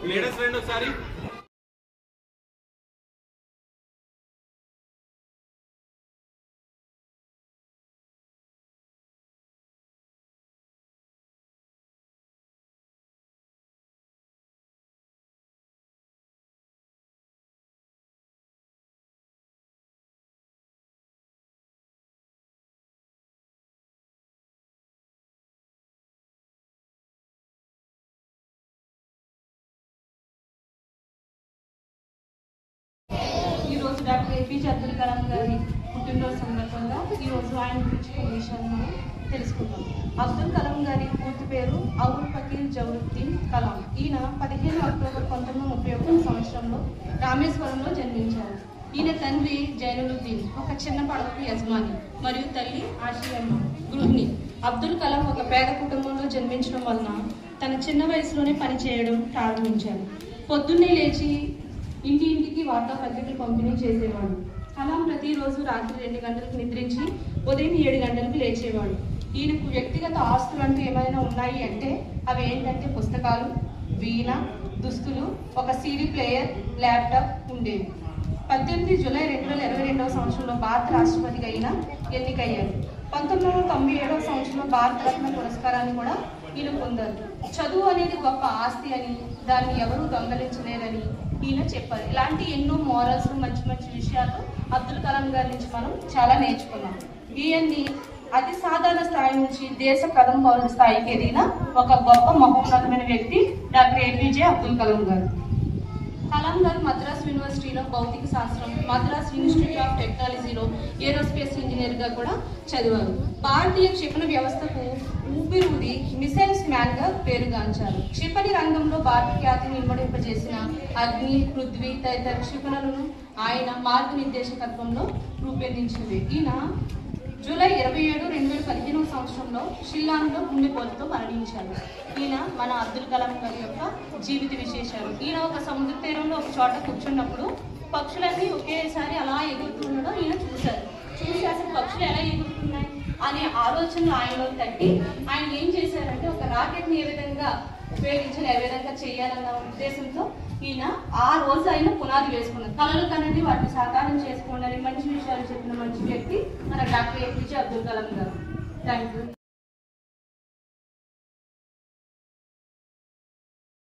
Ladies friend ఒకసారి doctor APJ Abdul Kalam గారి పుట్టినరోజు సందర్భంగా ఈరోజు ఆయన గురించి కొన్ని విషయాలు మనం తెలుసుకుందాం. అబ్దుల్ కలాం గారి పూర్తి పేరు అవుల్ పకీర్ జౌరుద్దీన్ కలాం. ఈయన 15 అక్టోబర్ 1931 సంవత్సరంలో రామేశ్వరంలో జన్మించారు. ఈయన తండ్రి జైనులుద్దీన్ ఒక చిన్న పడవకు యజమాని మరియు తల్లి ఆషియమ్మ గృహిణి. అబ్దుల్ కలాం ఒక పేద కుటుంబంలో జన్మించడం వలన తన చిన్న వయసులోనే పనిచేయడం ప్రారంభించారు. పొద్దున్నే లేచి ఇంటింటికి వార్తాపత్రికలు పంపిణీ చేసేవాడు. కలాం ప్రతిరోజు రాత్రి 2 గంటలకు నిద్రించి ఉదయం 7 గంటలకు లేచేవాడు. ఈయనకు వ్యక్తిగత ఆస్తులు అంటూ ఏమైనా ఉన్నాయి అంటే అవి ఏంటంటే పుస్తకాలు, వీణ, దుస్తులు, ఒక CD ప్లేయర్, ల్యాప్టాప్ ఉండేవి. 18 జూలై 2022 సంవత్సరంలో భారత రాష్ట్రపతిగా అయిన ఎన్నికయ్యారు. 1997 సంవత్సరంలో భారతరత్న పురస్కారాన్ని కూడా ఈయన పొందారు. చదువు అనేది గొప్ప ఆస్తి అని, దాన్ని ఎవరూ దొంగలించలేరని ఈయన చెప్పారు. ఇలాంటి ఎన్నో మోరల్స్, మంచి మంచి విషయాలు అబ్దుల్ కలాం గారి నుంచి మనం చాలా నేర్చుకున్నాం. ఈయన్ని అతి సాధారణ స్థాయి నుంచి దేశ ప్రథమ పౌరుడి స్థాయికి ఎదిగిన ఒక గొప్ప మహోన్నతమైన వ్యక్తి డాక్టర్ ఏపీజే అబ్దుల్ కలాం గారు. కలాం గారు మద్రాస్ యూనివర్సిటీలో భౌతిక శాస్త్రం, మద్రాస్ ఇన్స్టిట్యూట్ ఆఫ్ టెక్నాలజీలో ఏరోస్పేస్ ఇంజనీర్గా కూడా చదివారు. భారతీయ క్షిపణి వ్యవస్థకు ఊపిరుది మిసైల్స్ మ్యాన్ గా పేరుగాంచారు. క్షిపణి రంగంలో భారత ఖ్యాతిని ఇమ్మడింపజేసిన అగ్ని, పృథ్వీ తదితర క్షిపణులను ఆయన మార్గనిర్దేశకత్వంలో రూపొందించినవి. ఈయన జూలై 27, 2015 సంవత్సరంలో షిల్లాంగ్లో గుండెపోటుతో మరణించారు. ఈయన మన అబ్దుల్ కలాం గారి యొక్క జీవిత విశేషాలు. ఈయన ఒక సముద్ర తీరంలో ఒక చోట కూర్చున్నప్పుడు పక్షులన్నీ ఒకేసారి అలా ఎగురుతుండడం ఈయన చూశారు. చూసి అసలు పక్షులు ఎలా ఎగురుతున్నాయి అనే ఆలోచనలు ఆయనలో తట్టి ఆయన ఏం చేశారంటే ఒక రాకెట్ని ఏ విధంగా ఉపయోగించాలి, ఏ విధంగా చేయాలన్న ఉద్దేశంతో ఈయన ఆ రోజు ఆయన పునాది వేసుకున్నారు. కళలు కనండి, వాటిని సాకారం చేసుకోండి మంచి విషయాలు చెప్పిన మంచి వ్యక్తి మన డాక్టర్ ఏపీజే అబ్దుల్ కలాం గారు. Thank you.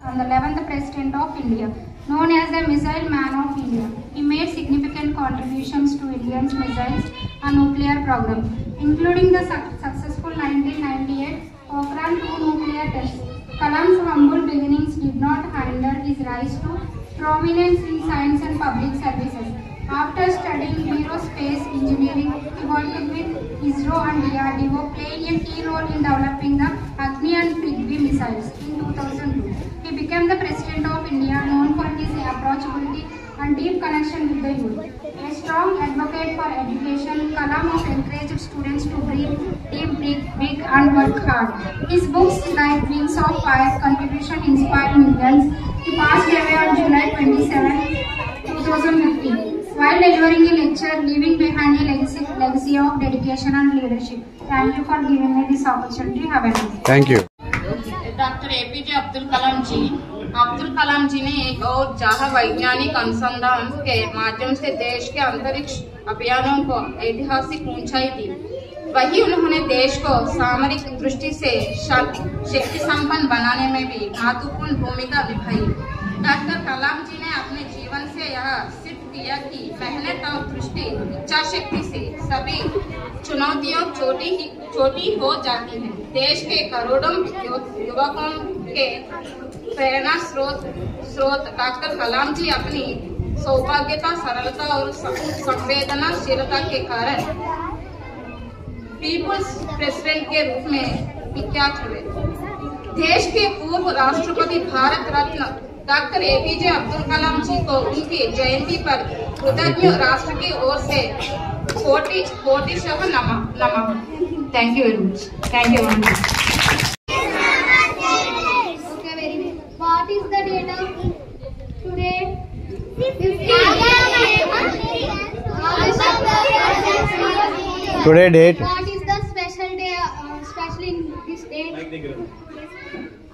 On the 11th President of India, known as the Missile Man of India, he made significant contributions to India's missiles and nuclear program, including the successful 1998 Pokhran 2 nuclear test. Kalam's humble beginnings did not hinder his rise to prominence in science and public services. After studying aerospace engineering, he worked with ISRO and DRDO, playing a key role in developing the Agni and Prithvi missiles. In 2002, he became the President of India, known for his approachability and deep connection with the youth. A strong advocate for education, Kalam encouraged students to dream big and work hard. His books like Wings of Fire contribution inspired millions. He passed away on July 27, 2015. While delivering a lecture, leaving behind a legacy of dedication and leadership. Thank you for giving me this opportunity. Have a nice day. Thank you. Doctor APJ Abdul Kalam ji ने एक और जहां वैज्ञानिक अनुसंधान के माध्यम से देश के अंतरिक्ष अभियानों को ऐतिहासिक ऊंचाई दी। वही उन्होंने देश को सामरिक दृष्टि से शक्ति संपन्न बनाने में भी महत्वपूर्ण भूमिका निभाई। डॉक्टर कलाम जी ने अपने जीवन से यह सिद्ध किया कि मेहनत और दृष्टि इच्छा शक्ति से सभी चुनौतियां छोटी हो जाती हैं। देश के करोड़ों युवकों के प्रेरणा स्रोत डॉक्टर कलाम जी अपनी सौभाग्यता, सरलता और संवेदनशीलता के कारण पीपुल्स प्रेसिडेंट के रूप में विख्यात हुए। देश के पूर्व राष्ट्रपति भारत रत्न डॉक्टर एपीजे अब्दुल कलाम जी को उनकी जयंती पर कृतज्ञ राष्ट्र की ओर से कोटिशः नमः। Thank you very much. Thank you. What is the date of today? Today date. What is the special day? Special in this date?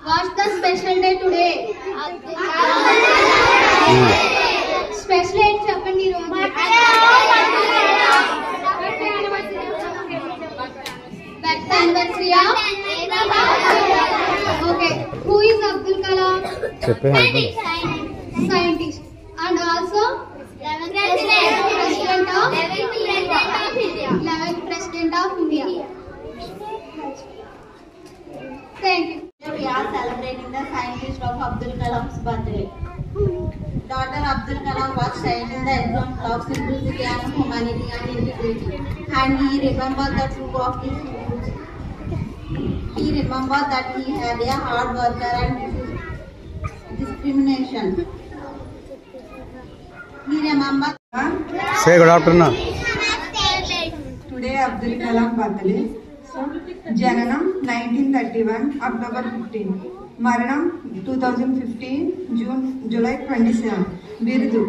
What's the special day today? Special ఏంటి చెప్పండి ఈ రోజు. Birth anniversary of? Okay. Who is Abdul Kalam? Scientist. And also 11th President of India. Thank you. We are celebrating the scientist of Abdul Kalam's birthday. Dr. Abdul Kalam was child in the example of simplicity and humanity and integrity, and he remembered the truth of his roots. He remembered that he had a hard worker and discrimination. He remembered. Say good afternoon. Today Abdul Kalam birthday. So, Jananam 1931 October 15. Maranam 2015 July 27. Birdu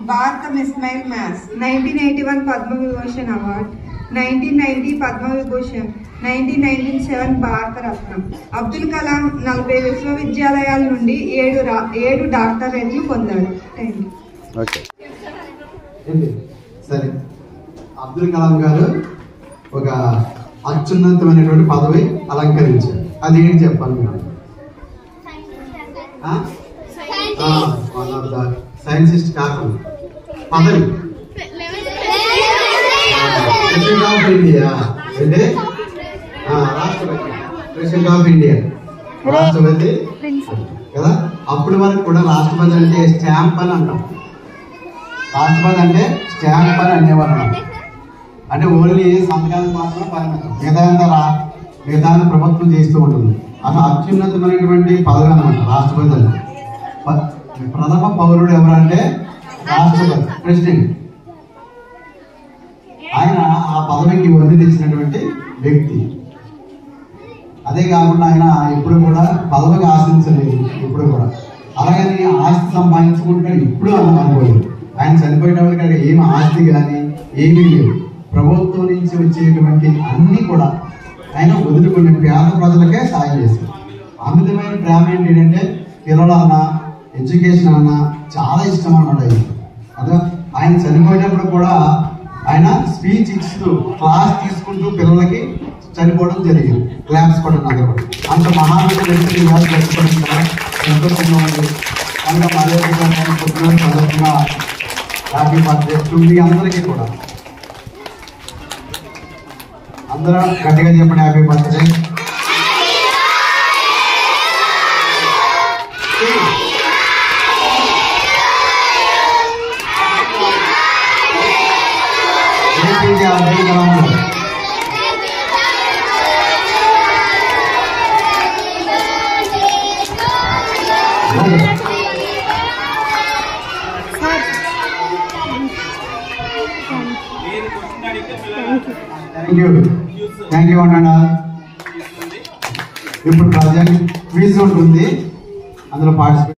Bharata Ismail Mass 1981 Padma Vibhushan Award, 1990 Padma Vibhushan, 1997 Bharata Ratnam. Abdul Kalam 40 విశ్వవిద్యాలయాల నుండి 7 డాక్టరేట్లు పొందాడు. Thank you. Okay సరే, అబ్దుల్ కలాం గారు ఒక అత్యున్నతమైనటువంటి పదవి అలంకరించారు. అది ఏంటి చెప్పాలి మీరు? వన్ ఆఫ్ ద సైంటిస్ట్ కాకుండా పదవి ప్రెసిడెంట్ ఆఫ్ ఇండియా అంటే రాష్ట్రపతి, ప్రెసిడెంట్ ఆఫ్ ఇండియా రాష్ట్రపతి కదా. అప్పుడు వరకు కూడా రాష్ట్రపతి అంటే స్టాంప్ అని అంటాం. రాష్ట్రపతి అంటే స్టాంప్ అని అనేవారు. అంటే ఓన్లీ సంతకానికి మాత్రం పరిమితం, మిగతా ప్రభుత్వం చేస్తూ ఉంటుంది. అసలు అత్యున్నతమైనటువంటి పదవి అన్నమాట రాష్ట్రపతి అని. ప్రథమ పౌరుడు ఎవరంటే రాష్ట్రపతి, ప్రెసిడెంట్. ఆయన ఆ పదవికి వదిలి తెచ్చినటువంటి వ్యక్తి. అదే కాకుండా ఆయన ఎప్పుడు కూడా పదవికి ఆశించలేదు ఎప్పుడు కూడా. అలాగని ఆస్తి సంపాదించుకుంటాడు ఇప్పుడు అనుకోలేదు. ఆయన చనిపోయేటప్పటికి ఏమి ఆస్తి కానీ ఏమీ లేవు. ప్రభుత్వం నుంచి వచ్చేటువంటి అన్ని కూడా ఆయన వదులుకునే పేద ప్రజలకే సాయం చేశారు. అమితమైన ప్రేమ ఏంటంటే పిల్లలన్నా ఎడ్యుకేషన్ అన్నా చాలా ఇష్టం అన్నమాట. అదే ఆయన చనిపోయేటప్పుడు కూడా ఆయన స్పీచ్ ఇస్తూ క్లాస్ తీసుకుంటూ పిల్లలకి చనిపోవడం జరిగింది. క్లాప్స్ కూడా నాకు అంత మహానుభావుడు సంతోషంగా ఉంది. అందులో సందర్భంగా హ్యాపీ బర్త్డే టు మీ అందరికీ కూడా. అందరూ గట్టిగా చెప్పండి హ్యాపీ బర్త్డే. అబ్దుల్ కలాం గారు థ్యాంక్ యూ అన్నా. ఇప్పుడు ప్రజెంట్ క్విజ్ ఉంటుంది, అందులో పార్టిసిపేట్.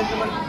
చేర్చబడుతుంది.